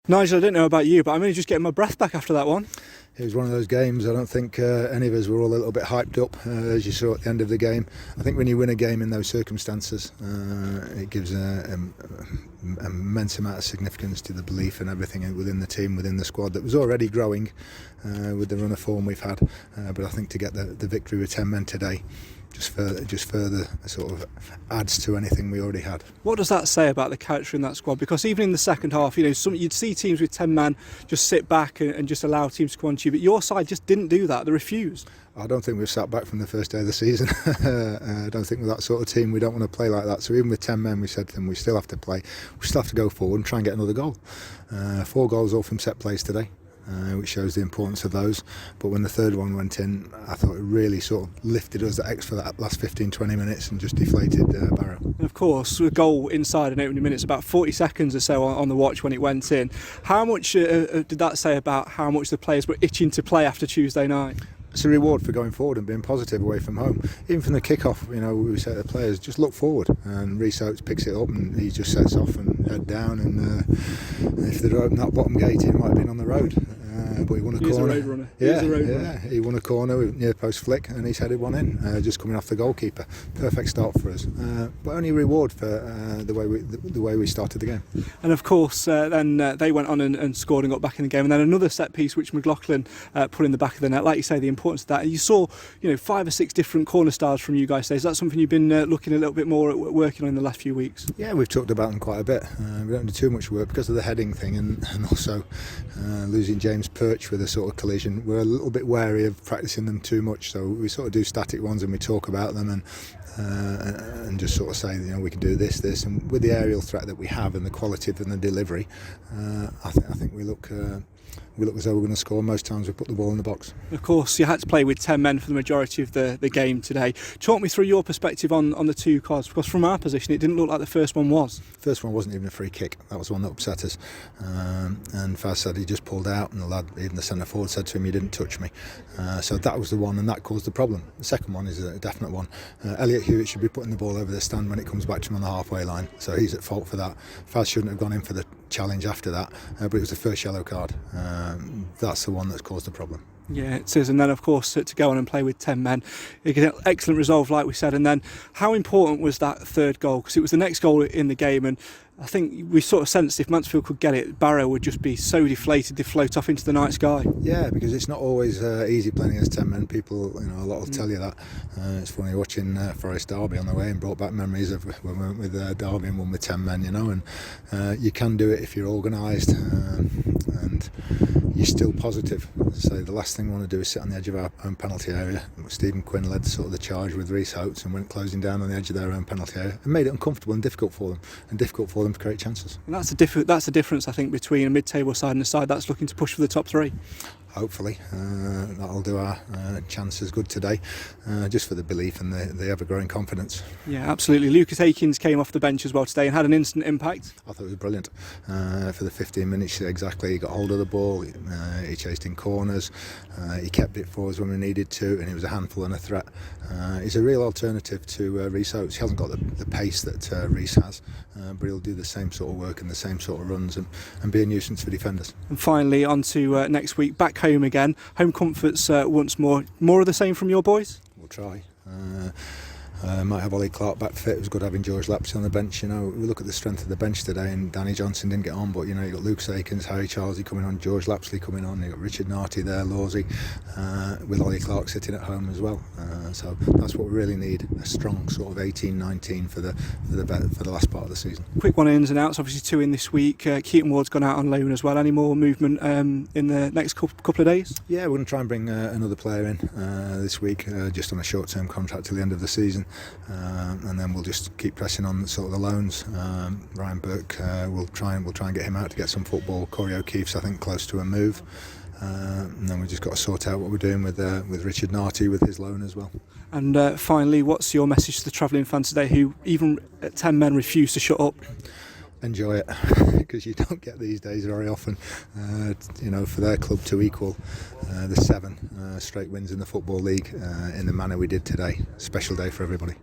Nigel, I don't know about you, but I'm only just getting my breath back after that one. It was one of those games. I don't think any of us were all a little bit hyped up, as you saw at the end of the game. I think when you win a game in those circumstances, it gives an immense amount of significance to the belief and everything within the team, within the squad that was already growing with the run of form we've had. But I think to get the victory with 10 men today just further sort of adds to anything we already had. What does that say about the character in that squad? Because even in the second half, you'd see teams with 10 men just sit back and just allow teams to come on to you, but your side just didn't do that. They refused. I don't think we've sat back from the first day of the season. I don't think with that sort of team we don't want to play like that. So even with 10 men, we said to them, we still have to play. We still have to go forward and try and get another goal. 4 goals all from set plays today. Which shows the importance of those. But when the third one went in, I thought it really sort of lifted us the X for that last 15-20 minutes and just deflated Barrow. And of course, a goal inside an 80 minutes, about 40 seconds or so on the watch when it went in. How much did that say about how much the players were itching to play after Tuesday night? It's a reward for going forward and being positive away from home. Even from the kick-off, we say to the players, just look forward. And Reece picks it up and he just sets off and head down. And if they'd opened that bottom gate, he might have been on the road. But he won a corner. He's a road runner. Yeah, he won a corner with near post flick and he's headed one in, just coming off the goalkeeper. Perfect start for us. But only reward for the way we started the game. And of course, then they went on and scored and got back in the game. And then another set piece which McLaughlin put in the back of the net. Like you say, the importance of that. And you saw, 5 or 6 different corner styles from you guys today. Is that something you've been looking a little bit more at working on in the last few weeks? Yeah, we've talked about them quite a bit. We don't do too much work because of the heading thing and also losing James Perch with a sort of collision. We're a little bit wary of practicing them too much, so we sort of do static ones and we talk about them and just sort of say, we can do this, and with the aerial threat that we have and the quality of the delivery, I think we look as though we're going to score most times we put the ball in the box. Of course, you had to play with 10 men for the majority of the game today. Talk me through your perspective on the 2 cards, because from our position it didn't look like the first one was. The first one wasn't even a free kick. That was one that upset us. And Faz said he just pulled out, and the lad, even the centre forward, said to him, "You didn't touch me." So that was the one, and that caused the problem. The second one is a definite one. Elliot Hewitt should be putting the ball over the stand when it comes back to him on the halfway line, so he's at fault for that. Faz shouldn't have gone in for the challenge after that, but it was the first yellow card. That's the one that's caused the problem. Yeah, it is. And then, of course, to go on and play with 10 men, excellent resolve, like we said. And then, how important was that third goal? Because it was the next goal in the game, and I think we sort of sensed if Mansfield could get it, Barrow would just be so deflated, they'd float off into the night sky. Yeah, because it's not always easy playing against 10 men. People, a lot will tell you that. It's funny watching Forest Derby on the way and brought back memories of when we went with Derby and won with 10 men, and you can do it if you're organised and you're still positive. So the last thing we want to do is sit on the edge of our own penalty area. Stephen Quinn led sort of the charge with Reece and went closing down on the edge of their own penalty area and made it uncomfortable and difficult for them to create chances. And that's the difference, I think, between a mid-table side and a side that's looking to push for the top 3. Hopefully that'll do our chances good today, just for the belief and the ever-growing confidence. Yeah, absolutely. Lucas Akins came off the bench as well today and had an instant impact. I thought it was brilliant for the 15 minutes exactly. He got hold of the ball, he chased in corners, he kept it for us when we needed to, and he was a handful and a threat. He's a real alternative to Reece. He hasn't got the pace that Reece has, but he'll do the same sort of work and the same sort of runs and be a nuisance for defenders. And finally, on to next week, back home again. Home comforts once more. More of the same from your boys? We'll try. Might have Ollie Clark back fit. It was good having George Lapsley on the bench. We look at the strength of the bench today, and Danny Johnson didn't get on, but you got Lucas Akins, Harry Charlesy coming on, George Lapsley coming on, you got Richard Narty there, Lawsey, with Ollie Clark sitting at home as well. So that's what we really need, a strong sort of 18-19 for the last part of the season. Quick one ins and outs, obviously 2 in this week. Keaton Ward's gone out on loan as well. Any more movement in the next couple of days? Yeah, we're going to try and bring another player in this week, just on a short-term contract till the end of the season. And then we'll just keep pressing on sort of the loans. Ryan Burke, we'll try and get him out to get some football. Corey O'Keefe's, I think, close to a move. And then we've just got to sort out what we're doing with Richard Narty with his loan as well. And finally, what's your message to the travelling fans today who, even at 10 men, refuse to shut up? Enjoy it, because you don't get these days very often. For their club to equal the 7 straight wins in the Football League in the manner we did today. Special day for everybody.